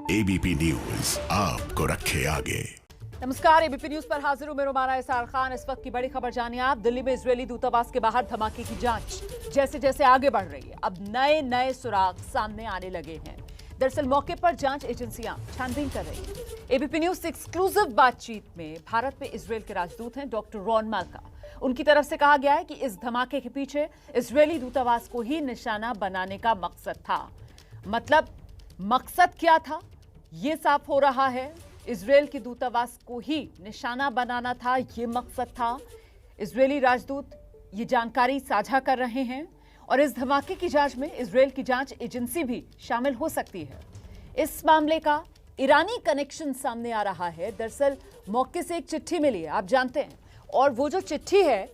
ABP news आपको रखे आगे। नमस्कार, एबीपी न्यूज पर हाजिर हूं मैं रुमाना इसार खान। इस वक्त की बड़ी खबर जानिए आप। दिल्ली में इजरायली दूतावास के बाहर धमाके की जांच जैसे जैसे आगे बढ़ रही है, अब नए नए सुराग सामने आने लगे हैं। दरअसल मौके पर जांच एजेंसियां छानबीन कर रही हैं। एबीपी न्यूज से एक्सक्लूसिव बातचीत में भारत में इजरायल के राजदूत हैं डॉक्टर रॉन माल्का। उनकी तरफ से कहा गया है कि इस धमाके के पीछे इजरायली दूतावास को ही निशाना बनाने का मकसद था। मतलब मकसद क्या था ये साफ हो रहा है। इजरायल के दूतावास को ही निशाना बनाना था, ये मकसद था। इजरायली राजदूत ये जानकारी साझा कर रहे हैं और इस धमाके की जांच में इजरायल की जांच एजेंसी भी शामिल हो सकती है। इस मामले का ईरानी कनेक्शन सामने आ रहा है। दरअसल मौके से एक चिट्ठी मिली है, आप जानते हैं, और वो जो चिट्ठी है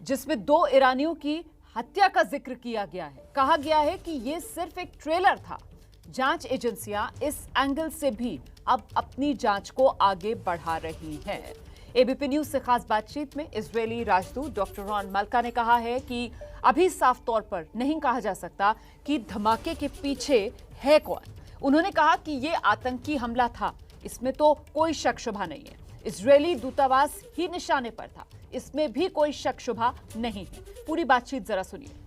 जिसमें 2 ईरानियों की हत्या का जिक्र किया गया है। कहा गया है कि ये सिर्फ एक ट्रेलर था। जांच एजेंसियां इस एंगल से भी अब अपनी जांच को आगे बढ़ा रही हैं। एबीपी न्यूज से खास बातचीत में इजरायली राजदूत डॉक्टर रॉन माल्का ने कहा है कि अभी साफ तौर पर नहीं कहा जा सकता कि धमाके के पीछे है कौन। उन्होंने कहा कि ये आतंकी हमला था, इसमें तो कोई शक शुबा नहीं है। इजरायली दूतावास ही निशाने पर था, इसमें भी कोई शक शुबा नहीं है। पूरी बातचीत जरा सुनिए।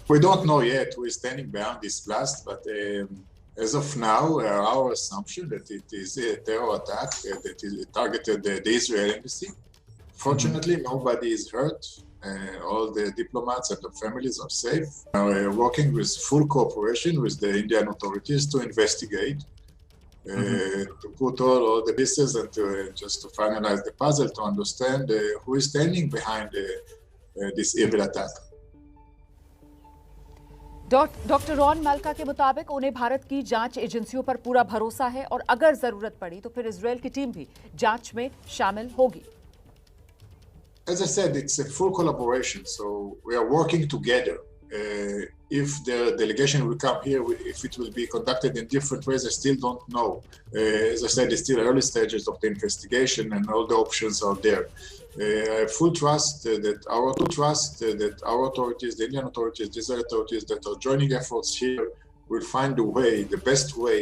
We don't know yet who is standing behind this blast, but as of now, our assumption that it is a terror attack that is targeted the Israel embassy. Fortunately, nobody is hurt. All the diplomats and the families are safe. We are working with full cooperation with the Indian authorities to investigate, to put all the pieces and just to finalize the puzzle to understand who is standing behind this evil attack. Doctor Ron माल्का के मुताबिक उन्हें भारत की जांच एजेंसियों पर पूरा भरोसा है और अगर जरूरत पड़ी तो फिर इजरायल की टीम भी जांच में शामिल होगी। As I said, it's a full collaboration, so we are working together. If the delegation will come here, if it will be conducted in different ways, I still don't know. As I said, it's still early stages of the investigation and all the options are there. I have full trust that our authorities, the Indian authorities, the Israeli authorities that are joining efforts here will find a way, the best way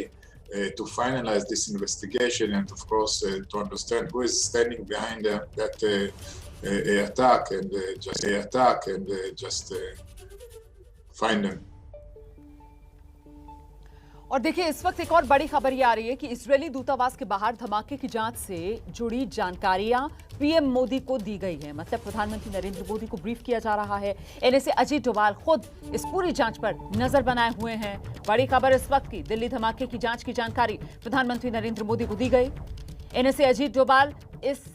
to finalize this investigation and of course to understand who is standing behind that attack and just find them. और देखिए इस वक्त एक और बड़ी खबर ये आ रही है कि इजरायली दूतावास के बाहर धमाके की जांच से जुड़ी जानकारियां पीएम मोदी को दी गई है। मतलब प्रधानमंत्री नरेंद्र मोदी को ब्रीफ किया जा रहा है। एनएसए अजीत डोभाल खुद इस पूरी जांच पर नजर बनाए हुए हैं। बड़ी खबर इस वक्त की, दिल्ली धमाके की जांच की जानकारी प्रधानमंत्री नरेंद्र मोदी को दी गई। एनएसए अजीत डोभाल इस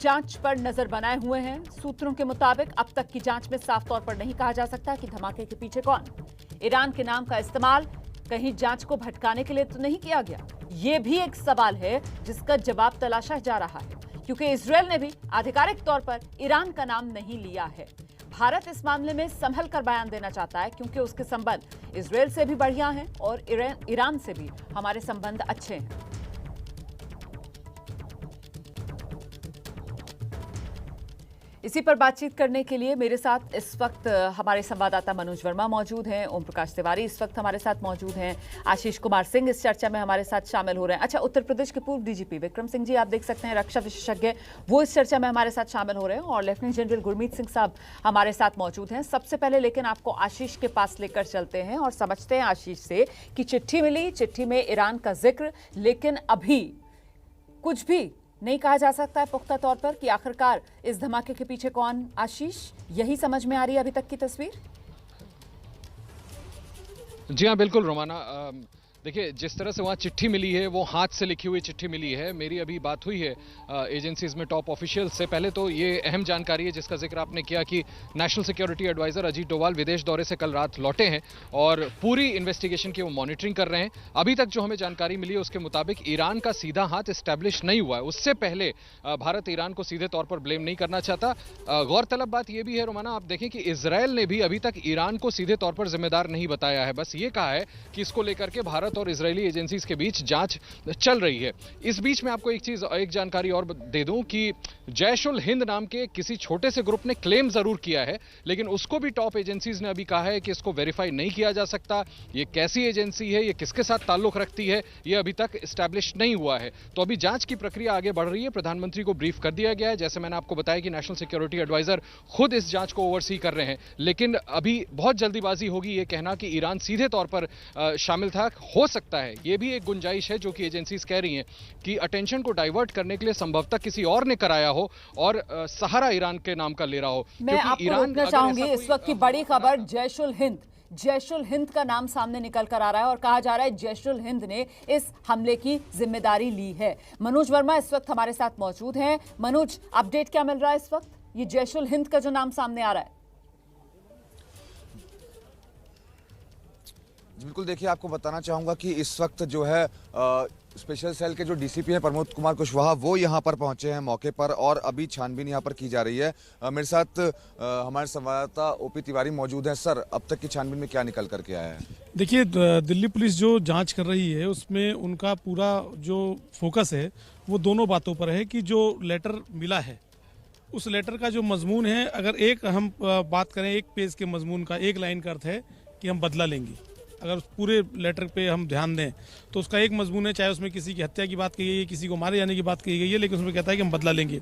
जांच पर नजर बनाए हुए हैं। सूत्रों के मुताबिक अब तक की जांच में साफ तौर पर नहीं कहा जा सकता कि धमाके के पीछे कौन। ईरान के नाम का इस्तेमाल कहीं जांच को भटकाने के लिए तो नहीं किया गया, ये भी एक सवाल है जिसका जवाब तलाशा जा रहा है, क्योंकि इजरायल ने भी आधिकारिक तौर पर ईरान का नाम नहीं लिया है। भारत इस मामले में संभल कर बयान देना चाहता है क्योंकि उसके संबंध इजरायल से भी बढ़िया हैं और ईरान से भी हमारे संबंध अच्छे हैं। इसी पर बातचीत करने के लिए मेरे साथ इस वक्त हमारे संवाददाता मनोज वर्मा मौजूद हैं, ओम प्रकाश तिवारी इस वक्त हमारे साथ मौजूद हैं, आशीष कुमार सिंह इस चर्चा में हमारे साथ शामिल हो रहे हैं। अच्छा, उत्तर प्रदेश के पूर्व डीजीपी विक्रम सिंह जी आप देख सकते हैं, रक्षा विशेषज्ञ, वो इस चर्चा में हमारे साथ शामिल हो रहे हैं और लेफ्टिनेंट जनरल गुरमीत सिंह साहब हमारे साथ मौजूद हैं। सबसे पहले लेकिन आपको आशीष के पास लेकर चलते हैं और समझते हैं आशीष से कि चिट्ठी मिली, चिट्ठी में ईरान का जिक्र, लेकिन अभी कुछ भी नहीं कहा जा सकता है पुख्ता तौर पर कि आखिरकार इस धमाके के पीछे कौन। आशीष, यही समझ में आ रही है अभी तक की तस्वीर? जी हाँ, बिल्कुल रोमाना। देखिए, जिस तरह से वहाँ चिट्ठी मिली है वो हाथ से लिखी हुई चिट्ठी मिली है। मेरी अभी बात हुई है एजेंसीज में टॉप ऑफिशियल से। पहले तो ये अहम जानकारी है जिसका जिक्र आपने किया कि national security adviser Ajit Doval विदेश दौरे से कल रात लौटे हैं और पूरी इन्वेस्टिगेशन की वो मॉनिटरिंग कर रहे हैं। अभी तक जो हमें जानकारी मिली है उसके मुताबिक ईरान का सीधा हाथ इस्टेब्लिश नहीं हुआ है। उससे पहले भारत ईरान को सीधे तौर पर ब्लेम नहीं करना चाहता। गौरतलब बात यह भी है रोमाना, आप देखें कि इसराइल ने भी अभी तक ईरान को सीधे तौर पर जिम्मेदार नहीं बताया है। बस ये कहा है कि इसको लेकर के भारत भारत और इजरायली एजेंसीज के बीच जांच चल रही है। इस बीच में आपको एक जानकारी और दे दूं कि जैश उल हिंद नाम के किसी छोटे से ग्रुप ने क्लेम जरूर किया है, लेकिन उसको भी टॉप एजेंसीज ने अभी कहा है कि इसको वेरीफाई नहीं किया जा सकता। ये कैसी एजेंसी है, ये किसके साथ ताल्लुक रखती है, ये अभी तक एस्टैब्लिश नहीं हुआ है। तो अभी जांच की प्रक्रिया आगे बढ़ रही है। प्रधानमंत्री को ब्रीफ कर दिया गया है, जैसे मैंने आपको बताया कि नेशनल सिक्योरिटी एडवाइजर खुद इस जांच को ओवरसी कर रहे हैं। लेकिन अभी बहुत जल्दीबाजी होगी ये कहना कि ईरान सीधे तौर पर शामिल था। हो सकता है ये भी एक गुंजाइश है जो कि एजेंसीज कह रही हैं कि अटेंशन को डाइवर्ट करने के लिए संभवतः किसी और ने कराया हो और सहारा ईरान के नाम का ले रहा हो। मैं आपको रोकना चाहूंगी, इस वक्त की बड़ी खबर जैश उल हिंद का नाम सामने निकल कर आ रहा है और कहा जा रहा है जैश उल हिंद ने इस हमले की जिम्मेदारी ली है। मनोज वर्मा इस वक्त हमारे साथ मौजूद हैं। मनोज, अपडेट क्या मिल रहा है इस वक्त, ये जैश उल हिंद का जो नाम सामने आ रहा है? बिल्कुल, देखिए आपको बताना चाहूंगा कि इस वक्त जो है स्पेशल सेल के जो डीसीपी हैं प्रमोद कुमार कुशवाहा, वो यहाँ पर पहुंचे हैं मौके पर और अभी छानबीन यहाँ पर की जा रही है। मेरे साथ हमारे संवाददाता ओपी तिवारी मौजूद हैं। सर, अब तक की छानबीन में क्या निकल करके आया है? देखिए, दिल्ली पुलिस जो जांच कर रही है उसमें उनका पूरा जो फोकस है वो दोनों बातों पर है कि जो लेटर मिला है उस लेटर का जो मजमून है, अगर एक हम बात करें एक पेज के मजमून का, एक लाइन का अर्थ है कि हम बदला लेंगे। अगर उस पूरे लेटर पे हम ध्यान दें तो उसका एक मजमून है, चाहे उसमें किसी की हत्या की बात कही गई है, किसी को मारे जाने की बात कही गई है, लेकिन उसमें कहता है कि हम बदला लेंगे।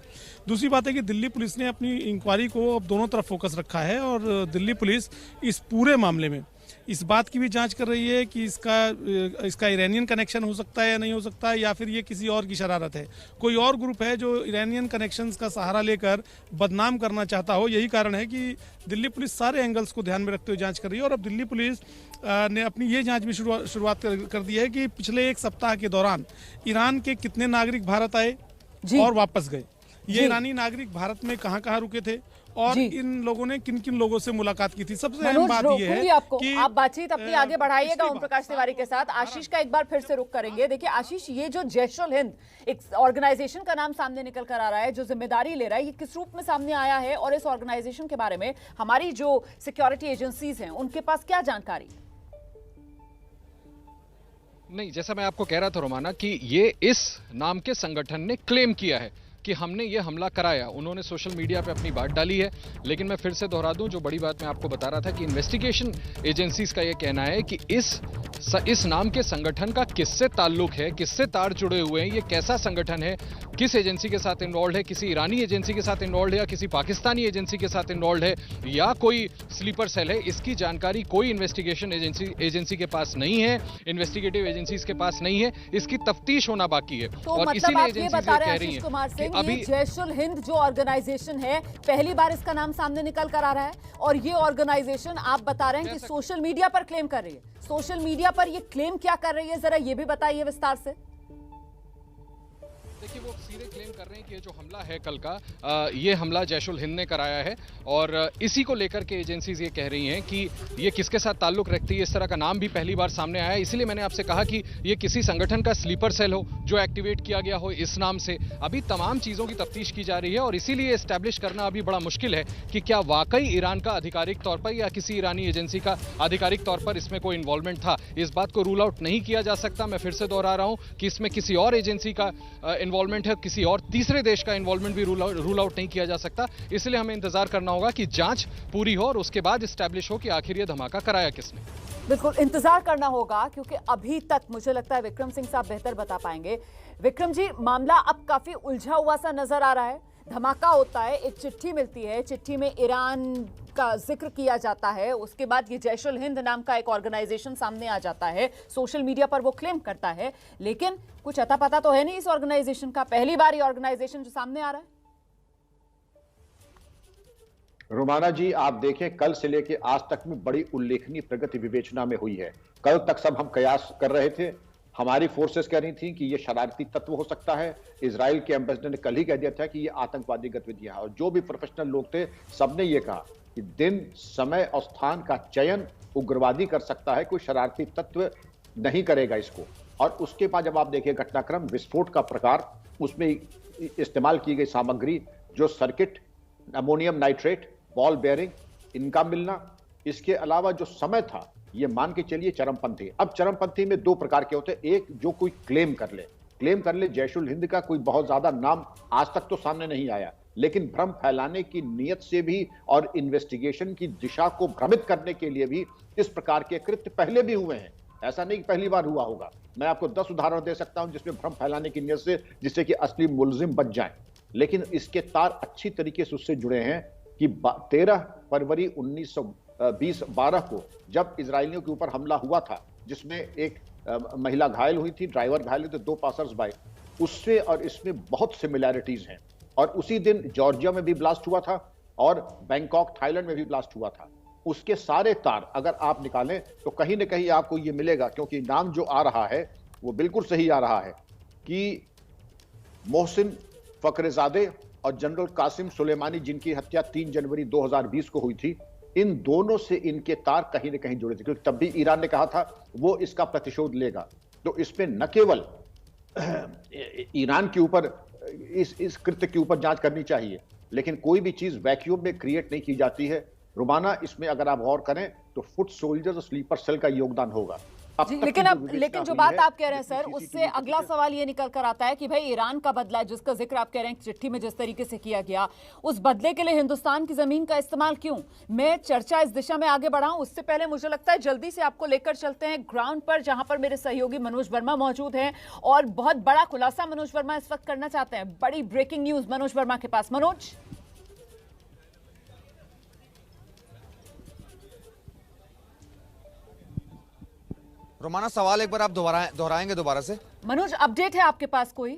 दूसरी बात है कि दिल्ली पुलिस ने अपनी इंक्वायरी को अब दोनों तरफ फोकस रखा है और दिल्ली पुलिस इस पूरे मामले में इस बात की भी जांच कर रही है कि इसका ईरानियन कनेक्शन हो सकता है या नहीं हो सकता है, या फिर ये किसी और की शरारत है, कोई और ग्रुप है जो ईरानियन कनेक्शंस का सहारा लेकर बदनाम करना चाहता हो। यही कारण है कि दिल्ली पुलिस सारे एंगल्स को ध्यान में रखते हुए जांच कर रही है। और अब दिल्ली पुलिस ने अपनी ये जांच भी शुरुआत कर दी है कि पिछले एक सप्ताह के दौरान ईरान के कितने नागरिक भारत आए और वापस गए, ये ईरानी नागरिक भारत में कहां रुके थे और इन लोगों ने किन किन लोगों से मुलाकात की थी। सबसे अहम बात यह है कि आप बातचीत अपनी आगे बढ़ाइएगा ओम प्रकाश तिवारी के साथ। आशीष का एक बार फिर से रुख करेंगे। देखिए आशीष, ये जो जैश उल हिंद एक ऑर्गेनाइजेशन का नाम सामने निकल कर आ रहा है, जो जिम्मेदारी ले रहा है, ये किस रूप में सामने आया है और इस ऑर्गेनाइजेशन के बारे में हमारी जो सिक्योरिटी एजेंसीज हैं उनके पास क्या जानकारी? नहीं, जैसा मैं आपको कह रहा था रोमाना कि ये इस नाम के संगठन ने क्लेम किया है कि हमने ये हमला कराया। उन्होंने सोशल मीडिया पे अपनी बात डाली है, लेकिन मैं फिर से दोहरा दूं जो बड़ी बात मैं आपको बता रहा था कि इन्वेस्टिगेशन एजेंसीज का ये कहना है कि इस नाम के संगठन का किससे ताल्लुक है, किससे तार जुड़े हुए हैं, ये कैसा संगठन है, किस एजेंसी के साथ इन्वॉल्व है, किसी ईरानी एजेंसी के साथ इन्वॉल्व है या किसी पाकिस्तानी एजेंसी के साथ इन्वॉल्व है या कोई स्लीपर सेल है, इसकी जानकारी कोई इन्वेस्टिगेशन एजेंसी के पास नहीं है, इन्वेस्टिगेटिव एजेंसीज के पास नहीं है। इसकी तफ्तीश होना बाकी है। तो और मतलब इसीलिए आप ये बता रहे हैं आशीष कुमार सिंह, अभी जैश उल हिंद जो ऑर्गेनाइजेशन है पहली बार इसका नाम सामने निकल कर आ रहा है और ये ऑर्गेनाइजेशन आप बता रहे हैं कि सोशल मीडिया पर क्लेम कर रही है। सोशल मीडिया पर ये क्लेम क्या कर रही है, जरा ये भी बताइए विस्तार से। देखिए, वो सीधे क्लेम कर रहे हैं कि ये जो हमला है कल का, ये हमला जैश उल हिंद ने कराया है और इसी को लेकर के एजेंसीज ये कह रही हैं कि ये किसके साथ ताल्लुक रखती है। इस तरह का नाम भी पहली बार सामने आया है, इसीलिए मैंने आपसे कहा कि ये किसी संगठन का स्लीपर सेल हो जो एक्टिवेट किया गया हो इस नाम से। अभी तमाम चीज़ों की तफ्तीश की जा रही है और इसीलिए एस्टैब्लिश करना अभी बड़ा मुश्किल है कि क्या वाकई ईरान का आधिकारिक तौर पर या किसी ईरानी एजेंसी का आधिकारिक तौर पर इसमें कोई इन्वॉल्वमेंट था। इस बात को रूल आउट नहीं किया जा सकता। मैं फिर से दोहरा रहा हूं कि इसमें किसी और एजेंसी का इन्वॉल्वमेंट है, किसी और तीसरे देश का इन्वॉल्वमेंट भी रूल आउट नहीं किया जा सकता। इसलिए हमें इंतजार करना होगा कि जांच पूरी हो और उसके बाद एस्टैब्लिश हो कि आखिर ये धमाका कराया किसने। बिल्कुल इंतजार करना होगा, क्योंकि अभी तक मुझे लगता है विक्रम सिंह साहब बेहतर बता पाएंगे। विक्रम जी, मामला अब काफी उलझा हुआ सा नजर आ रहा है। धमाका होता है, एक चिट्ठी मिलती है, चिट्ठी में ईरान का जिक्र किया जाता है, उसके बाद ये जैश उल हिंद नाम का एक ऑर्गेनाइजेशन सामने आ जाता है, सोशल मीडिया पर वो क्लेम करता है, लेकिन कुछ अता पता तो है नहीं इस ऑर्गेनाइजेशन का। पहली बार ये ऑर्गेनाइजेशन जो सामने आ रहा है। रोमाना जी, आप देखें कल से लेकर आज तक में बड़ी उल्लेखनीय प्रगति विवेचना में हुई है। कल तक सब हम कयास कर रहे थे, हमारी फोर्सेस कह रही थी कि ये शरारती तत्व हो सकता है। इजराइल के एम्बेसडर ने कल ही कह दिया था कि ये आतंकवादी गतिविधियां, और जो भी प्रोफेशनल लोग थे सबने ये कहा कि दिन, समय और स्थान का चयन उग्रवादी कर सकता है, कोई शरारती तत्व नहीं करेगा इसको। और उसके बाद जब आप देखिए घटनाक्रम, विस्फोट का प्रकार, उसमें इस्तेमाल की गई सामग्री, जो circuit, ammonium nitrate, ball bearing, इनका मिलना, इसके अलावा जो समय था ये मान के चलिए चरमपंथी। अब चरमपंथी में दो प्रकार के होते हैं, एक जो कोई क्लेम कर ले जैशुल हिंद का कोई बहुत ज्यादा नाम आज तक तो सामने नहीं आया, लेकिन भ्रम फैलाने की नीयत से भी और इन्वेस्टिगेशन की दिशा को भ्रमित करने के लिए भी इस प्रकार के कृत्य पहले भी हुए हैं। ऐसा नहीं कि पहली बार हुआ होगा। मैं आपको 10 उदाहरण दे सकता हूं जिसमें भ्रम फैलाने की नीयत से, जिससे कि असली मुलजिम बच जाएं, लेकिन इसके तार अच्छी तरीके से उससे जुड़े हैं कि 13 फरवरी 1912 को जब इजरायलियों के ऊपर हमला हुआ था, जिसमें एक महिला घायल हुई थी, ड्राइवर घायल हुए थे, 2 पासर्स बाय, उससे और इसमें बहुत सिमिलैरिटीज हैं। और उसी दिन जॉर्जिया में भी ब्लास्ट हुआ था और बैंकॉक थाईलैंड में भी ब्लास्ट हुआ था। उसके सारे तार अगर आप निकालें तो कहीं ना कहीं आपको ये मिलेगा, क्योंकि नाम जो आ रहा है वो बिल्कुल सही आ रहा है कि मोहसिन फखरेजादे और जनरल कासिम सुलेमानी, जिनकी हत्या 3 जनवरी 2020 को हुई थी, इन दोनों से इनके तार कहीं ना कहीं जुड़े थे, क्योंकि तब भी ईरान ने कहा था वो इसका प्रतिशोध लेगा। तो इसमें न केवल ईरान के ऊपर इस कृत्य के ऊपर जांच करनी चाहिए, लेकिन कोई भी चीज वैक्यूम में क्रिएट नहीं की जाती है। रुमाना, इसमें अगर आप गौर करें तो फुट सोल्जर्स और स्लीपर सेल का योगदान होगा। जी, लेकिन जो बात आप कह रहे हैं सर, उससे अगला सवाल ये निकल कर आता है कि भाई ईरान का बदला है, जिसका जिक्र आप कह रहे हैं चिट्ठी में जिस तरीके से किया गया, उस बदले के लिए हिंदुस्तान की जमीन का इस्तेमाल क्यों? मैं चर्चा इस दिशा में आगे बढ़ाऊं उससे पहले मुझे लगता है जल्दी से आपको लेकर चलते हैं ग्राउंड पर, जहां पर मेरे सहयोगी मनोज वर्मा मौजूद हैं और बहुत बड़ा खुलासा मनोज वर्मा इस वक्त करना चाहते हैं। बड़ी ब्रेकिंग न्यूज मनोज वर्मा के पास। मनोज। रोमाना, सवाल एक बार आप दोहराएंगे दोबारा से? मनोज, अपडेट है आपके पास कोई?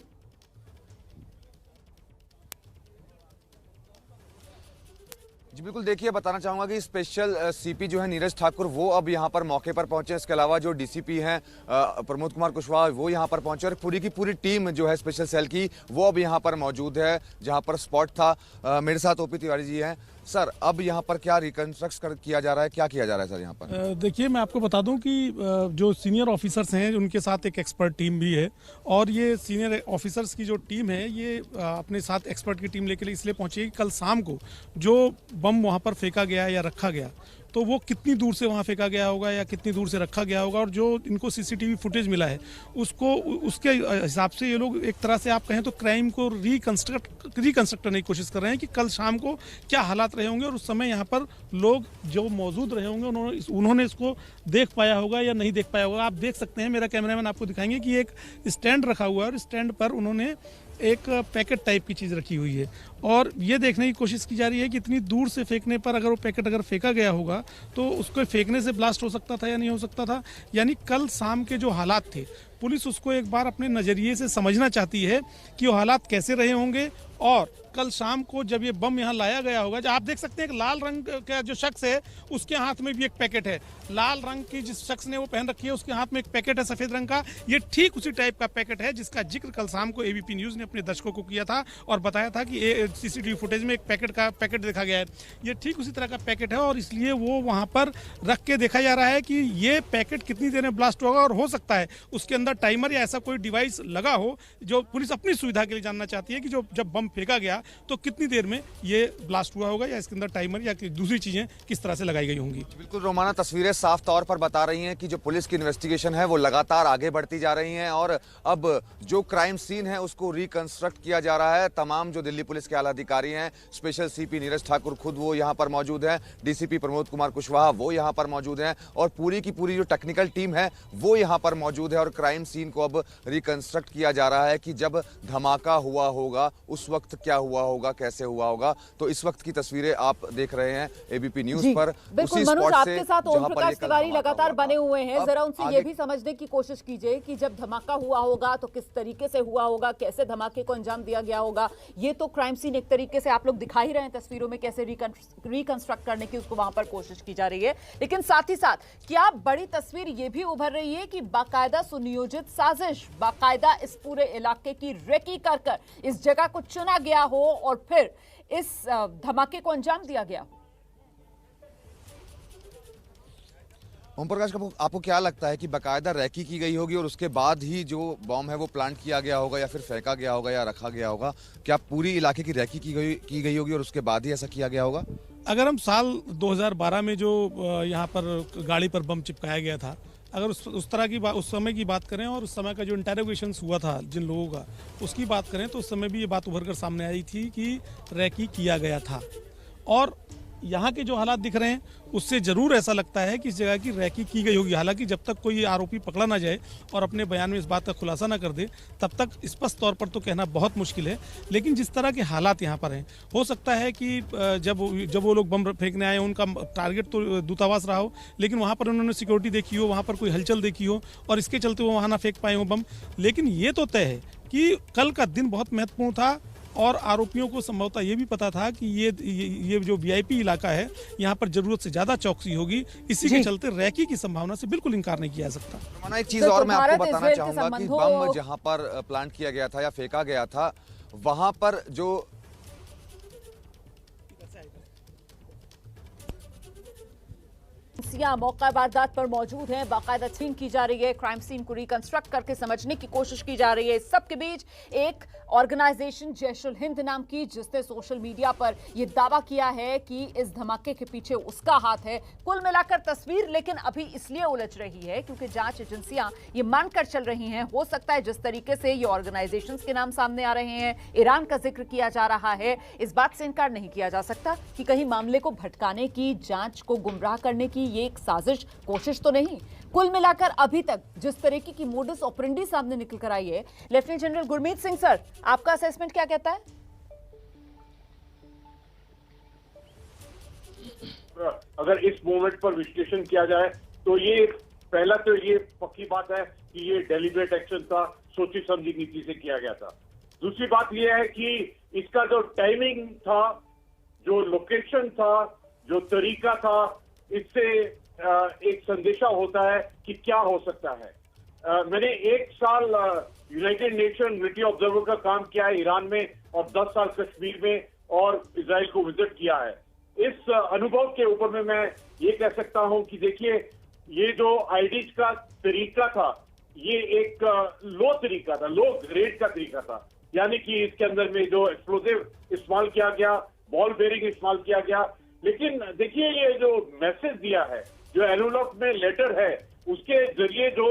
जी बिल्कुल, देखिए बताना चाहूंगा कि स्पेशल सीपी जो है नीरज ठाकुर वो अब यहाँ पर मौके पर पहुंचे। इसके अलावा जो डीसीपी हैं प्रमोद कुमार कुशवाहा वो यहाँ पर पहुंचे और पूरी की पूरी टीम जो है स्पेशल सेल की वो अब यहाँ पर मौजूद है जहाँ पर स्पॉट था। मेरे साथ ओपी तिवारी जी हैं। सर, अब यहाँ पर क्या रिकंस्ट्रक्ट किया जा रहा है, क्या किया जा रहा है सर यहाँ पर? देखिए, मैं आपको बता दूं कि जो सीनियर ऑफिसर्स हैं उनके साथ एक एक्सपर्ट टीम भी है और ये सीनियर ऑफिसर्स की जो टीम है ये अपने साथ एक्सपर्ट की टीम लेकर इसलिए पहुंची है कि कल शाम को जो बम वहाँ पर फेंका गया या रखा गया तो वो कितनी दूर से वहाँ फेंका गया होगा या कितनी दूर से रखा गया होगा, और जो इनको सीसीटीवी फुटेज मिला है उसके हिसाब से ये लोग एक तरह से आप कहें तो क्राइम को रिकंस्ट्रक्ट करने की कोशिश कर रहे हैं कि कल शाम को क्या हालात रहे होंगे और उस समय यहाँ पर लोग जो मौजूद रहे होंगे उन्होंने इसको देख पाया होगा या नहीं देख पाया होगा। आप देख सकते हैं, मेरा कैमरामैन आपको दिखाएंगे कि एक स्टैंड रखा हुआ है और स्टैंड पर उन्होंने एक पैकेट टाइप की चीज़ रखी हुई है और ये देखने की कोशिश की जा रही है कि इतनी दूर से फेंकने पर अगर वो पैकेट अगर फेंका गया होगा तो उसको फेंकने से ब्लास्ट हो सकता था या नहीं हो सकता था। यानी कल शाम के जो हालात थे, पुलिस उसको एक बार अपने नज़रिए से समझना चाहती है कि वो हालात कैसे रहे होंगे और कल शाम को जब ये बम यहाँ लाया गया होगा। आप देख सकते हैं कि लाल रंग का जो शख्स है उसके हाथ में भी एक पैकेट है, लाल रंग की जिस शख्स ने वो पहन रखी है उसके हाथ में एक पैकेट है सफ़ेद रंग का। ये ठीक उसी टाइप का पैकेट है जिसका जिक्र कल शाम को एबीपी न्यूज़ ने अपने दर्शकों को किया था और बताया था कि सीसीटीवी फुटेज में एक पैकेट देखा गया है। ये ठीक उसी तरह का पैकेट है और इसलिए वो वहाँ पर रख के देखा जा रहा है कि ये पैकेट कितनी देर में ब्लास्ट होगा और हो सकता है उसके अंदर टाइमर या ऐसा कोई डिवाइस लगा हो जो पुलिस अपनी सुविधा के लिए जानना चाहती है कि जो जब बम फेंका गया तो कितनी देर में ये ब्लास्ट हुआ होगा या इसके अंदर टाइमर या दूसरी चीजें किस तरह से लगाई गई होंगी। बिल्कुल रोमाना, तस्वीरें साफ तौर पर बता रही हैं कि जो पुलिस की इन्वेस्टिगेशन है वो लगातार आगे बढ़ती जा रही है और अब जो क्राइम सीन है उसको रिकंस्ट्रक्ट किया जा रहा है। तमाम जो दिल्ली पुलिस के आला अधिकारी हैं, स्पेशल सीपी नीरज ठाकुर खुद वो यहाँ पर मौजूद हैं, डीसीपी प्रमोद कुमार कुशवाहा वो यहाँ पर मौजूद हैं और पूरी की पूरी जो टेक्निकल टीम है वो यहाँ पर मौजूद है और क्राइम सीन को अब रिकंस्ट्रक्ट किया जा रहा है कि जब धमाका हुआ होगा उस वक्त क्या हुआ होगा, कैसे हुआ होगा। तो इस वक्त की तस्वीरें आप देख रहे हैं एबीपी न्यूज पर। बिल्कुल मनोज, आपके साथ ओम प्रकाश तिवारी लगातार बने हुए हैं। जरा उनसे ये भी समझने की कोशिश कीजिए कि जब धमाका हुआ होगा तो किस तरीके से हुआ होगा, कैसे धमाके को अंजाम दिया गया होगा। ये तो क्राइम सीन एक तरीके से आप लोग दिखा ही रहे हैं तस्वीरों में कैसे रिकंस्ट्रक्ट करने की उसको वहां पर कोशिश की जा रही है, लेकिन साथ ही साथ क्या बड़ी तस्वीर ये भी उभर रही है कि बाकायदा सुनियोजित साजिश, बाकायदा इस पूरे इलाके की रेकी कर इस जगह को चुना गया हो और फिर इस धमाके को अंजाम दिया गया। ओम प्रकाश, आपको क्या लगता है कि बाकायदा रैकी की गई होगी और उसके बाद ही जो बॉम्ब है वो प्लांट किया गया होगा या फिर फेंका गया होगा या रखा गया होगा? क्या पूरी इलाके की रैकी की गई होगी और उसके बाद ही ऐसा किया गया होगा? अगर हम साल 2012 में जो यहाँ पर गाड़ी पर बम चिपकाया गया था, अगर उस तरह की उस समय की बात करें और उस समय का जो इंटेरोगेशन हुआ था जिन लोगों का, उसकी बात करें तो उस समय भी ये बात उभर कर सामने आई थी कि रैकी किया गया था। और यहाँ के जो हालात दिख रहे हैं उससे ज़रूर ऐसा लगता है कि इस जगह की रैकी की गई होगी। हालांकि जब तक कोई आरोपी पकड़ा ना जाए और अपने बयान में इस बात का खुलासा ना कर दे, तब तक स्पष्ट तौर पर तो कहना बहुत मुश्किल है। लेकिन जिस तरह के हालात यहाँ पर हैं, हो सकता है कि जब वो लोग बम फेंकने आए, उनका टारगेट तो दूतावास रहा हो, लेकिन वहाँ पर उन्होंने सिक्योरिटी देखी हो, वहाँ पर कोई हलचल देखी हो और इसके चलते वो वहाँ ना फेंक पाए हो बम। लेकिन ये तो तय है कि कल का दिन बहुत महत्वपूर्ण था और आरोपियों को संभवतः ये भी पता था कि ये जो वीआईपी इलाका है, यहाँ पर जरूरत से ज्यादा चौकसी होगी। इसी के चलते रैकी की संभावना से बिल्कुल इंकार नहीं किया जा सकता। रोमाना, एक चीज और मैं आपको बताना चाहूंगा कि बम जहाँ पर प्लांट किया गया था या फेंका गया था, वहां पर जो मौका वारदात पर मौजूद हैं, बाकायदा सीन की जा रही है, क्राइम सीन को रिकंस्ट्रक्ट करके समझने की कोशिश की जा रही है। सबके बीच एक ऑर्गेनाइजेशन जैश उल हिंद नाम की, जिसने सोशल मीडिया पर यह दावा किया है कि इस धमाके के पीछे उसका हाथ है। कुल मिलाकर तस्वीर लेकिन अभी इसलिए उलझ रही है क्योंकि जांच एजेंसियां ये मानकर चल रही हैं, हो सकता है जिस तरीके से ये ऑर्गेनाइजेशंस के नाम सामने आ रहे हैं, ईरान का जिक्र किया जा रहा है, इस बात से इनकार नहीं किया जा सकता कि कहीं मामले को भटकाने की, जांच को गुमराह करने की ये एक साजिश, कोशिश तो नहीं। कुल मिलाकर अभी तक जिस तरीके की मोडस ऑपरेंडी सामने निकल कर आई है, lieutenant general Gurmeet Singh sir, आपका असेसमेंट क्या कहता है? अगर इस मोमेंट पर विश्लेषण किया जाए तो ये पहला तो ये पक्की बात है कि ये डेलिब्रेट एक्शन था, सोची समझी नीति से किया गया था। दूसरी बात ये है कि इसका जो टाइमिंग था, जो लोकेशन था, जो तरीका था, इससे एक संदेशा होता है कि क्या हो सकता है। मैंने 1 साल यूनाइटेड नेशन मिलिट्री ऑब्जर्वर का काम किया है ईरान में और 10 साल कश्मीर में और इजराइल को विजिट किया है। इस अनुभव के ऊपर में मैं ये कह सकता हूं कि देखिए, ये जो आईडीज का तरीका था, ये एक लो तरीका था, लो ग्रेड का तरीका था। यानी कि इसके अंदर में जो एक्सप्लोसिव इस्तेमाल किया गया, बॉल बेरिंग इस्तेमाल किया गया। लेकिन देखिए, ये जो मैसेज दिया है, जो एनवलप में लेटर है, उसके जरिए जो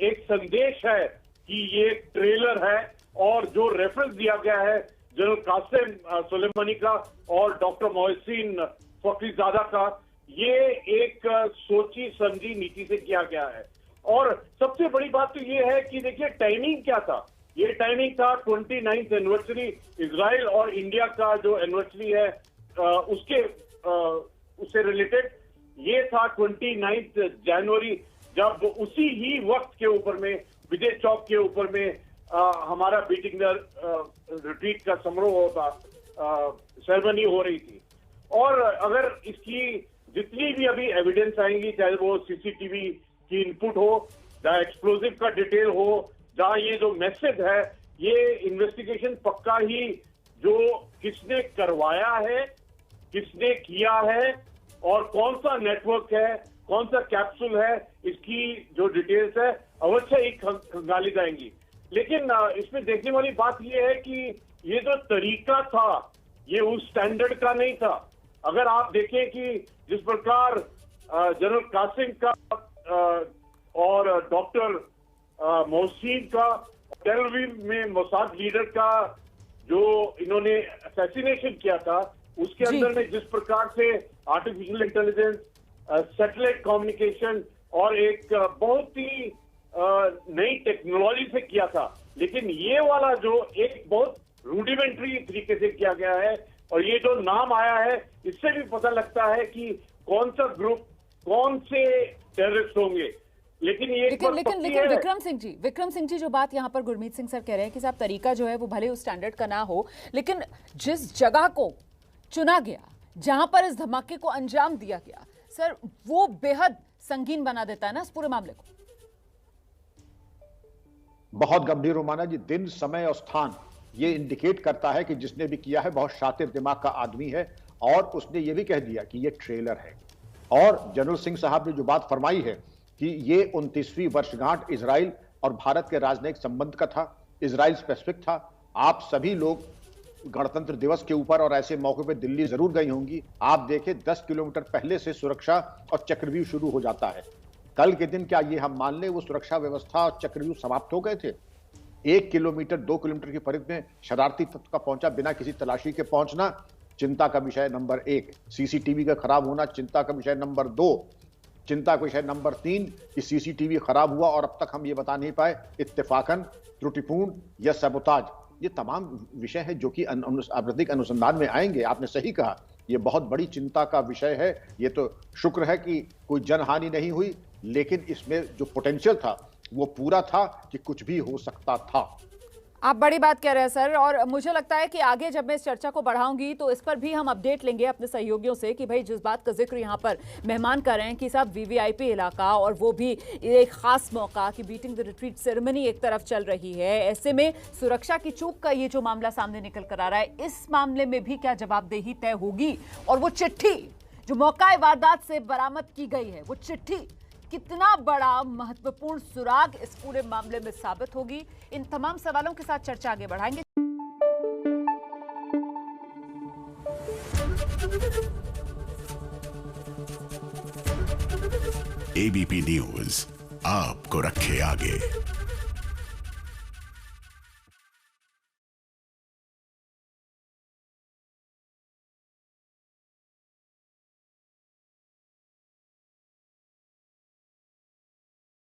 एक संदेश है कि ये ट्रेलर है, और जो रेफरेंस दिया गया है जनरल कासिम सुलेमानी का और डॉक्टर मोहसिन फखरीजादा का, ये एक सोची समझी नीति से किया गया है। और सबसे बड़ी बात तो ये है कि देखिए टाइमिंग क्या था। ये टाइमिंग था 29th एनिवर्सरी, इजराइल और इंडिया का जो एनिवर्सरी है उससे रिलेटेड। ये था 29 जनवरी, जब उसी ही वक्त के ऊपर में विजय चौक के ऊपर में हमारा बीटिंग द रिट्रीट का समारोह होता, सेरेमनी हो रही थी। और अगर इसकी जितनी भी अभी एविडेंस आएंगी, चाहे वो सीसीटीवी की इनपुट हो, चाहे एक्सप्लोजिव का डिटेल हो, जहां ये जो मैसेज है, ये इन्वेस्टिगेशन पक्का ही जो किसने करवाया है, किसने किया है और कौन सा नेटवर्क है, कौन सा कैप्सूल है, इसकी जो डिटेल्स है अवश्य ही खंगाली जाएंगी। लेकिन इसमें देखने वाली बात यह है कि ये जो तरीका था, ये उस स्टैंडर्ड का नहीं था। अगर आप देखें कि जिस प्रकार जनरल कासिम का और डॉक्टर मोहसिन का, टेल अवीव में मोसाद लीडर का जो इन्होंने असैसिनेशन किया था, उसके अंदर में जिस प्रकार से आर्टिफिशियल इंटेलिजेंस, सैटेलाइट कम्युनिकेशन और एक बहुत ही नई टेक्नोलॉजी से किया था। लेकिन ये वाला जो एक बहुत रूडिमेंट्री तरीके से किया गया है, और ये जो नाम आया है, इससे भी पता लगता है कि कौन सा ग्रुप, कौन से टेररिस्ट होंगे। लेकिन विक्रम सिंह जी जो बात यहाँ पर गुरमीत सिंह सर कह रहे हैं कि साहब तरीका जो है वो भले उस स्टैंडर्ड का ना हो, लेकिन जिस जगह को चुना गया, जहां पर इस धमाके को अंजाम दिया गया, सर वो बेहद संगीन बना देता है ना इस पूरे मामले को। बहुत गंभीर रोमाना जी, दिन, समय और स्थान ये इंडिकेट करता है कि जिसने भी किया है बहुत शातिर दिमाग का आदमी है, और उसने ये भी कह दिया कि ये ट्रेलर है। और जनरल सिंह साहब ने जो बात फरमाई है कि ये 29वीं वर्षगांठ इजराइल और भारत के राजनयिक संबंध का था, इजराइल स्पेसिफिक था। आप सभी लोग गणतंत्र दिवस के ऊपर और ऐसे मौके पे दिल्ली जरूर गई होंगी। आप देखें 10 किलोमीटर पहले से सुरक्षा और चक्रव्यूह शुरू हो जाता है। कल के दिन क्या ये हम मान लें वो सुरक्षा व्यवस्था और चक्रव्यूह समाप्त हो गए थे? 1 किलोमीटर 2 किलोमीटर की परिधि में शरारती तत्व का पहुंचा बिना किसी तलाशी के पहुंचना चिंता का विषय नंबर 1। सीसीटीवी का खराब होना चिंता का विषय नंबर 2। चिंता का विषय नंबर 3 कि सीसीटीवी खराब हुआ और अब तक हम ये बता नहीं पाए इत्तेफाकन, त्रुटिपूर्ण या सबोताज। ये तमाम विषय है जो कि आपराधिक अनुसंधान में आएंगे। आपने सही कहा, ये बहुत बड़ी चिंता का विषय है। ये तो शुक्र है कि कोई जनहानि नहीं हुई, लेकिन इसमें जो पोटेंशियल था वो पूरा था कि कुछ भी हो सकता था। आप बड़ी बात कह रहे हैं सर, और मुझे लगता है कि आगे जब मैं इस चर्चा को बढ़ाऊंगी तो इस पर भी हम अपडेट लेंगे अपने सहयोगियों से कि भाई जिस बात का जिक्र यहाँ पर मेहमान कर रहे हैं कि साहब वीवीआईपी इलाका और वो भी एक खास मौका कि बीटिंग द रिट्रीट सेरेमनी एक तरफ चल रही है, ऐसे में सुरक्षा की चूक का ये जो मामला सामने निकल कर आ रहा है, इस मामले में भी क्या जवाबदेही तय होगी? और वो चिट्ठी जो मौका वारदात से बरामद की गई है, वो चिट्ठी कितना बड़ा महत्वपूर्ण सुराग इस पूरे मामले में साबित होगी? इन तमाम सवालों के साथ चर्चा आगे बढ़ाएंगे। एबीपी न्यूज आपको रखे आगे।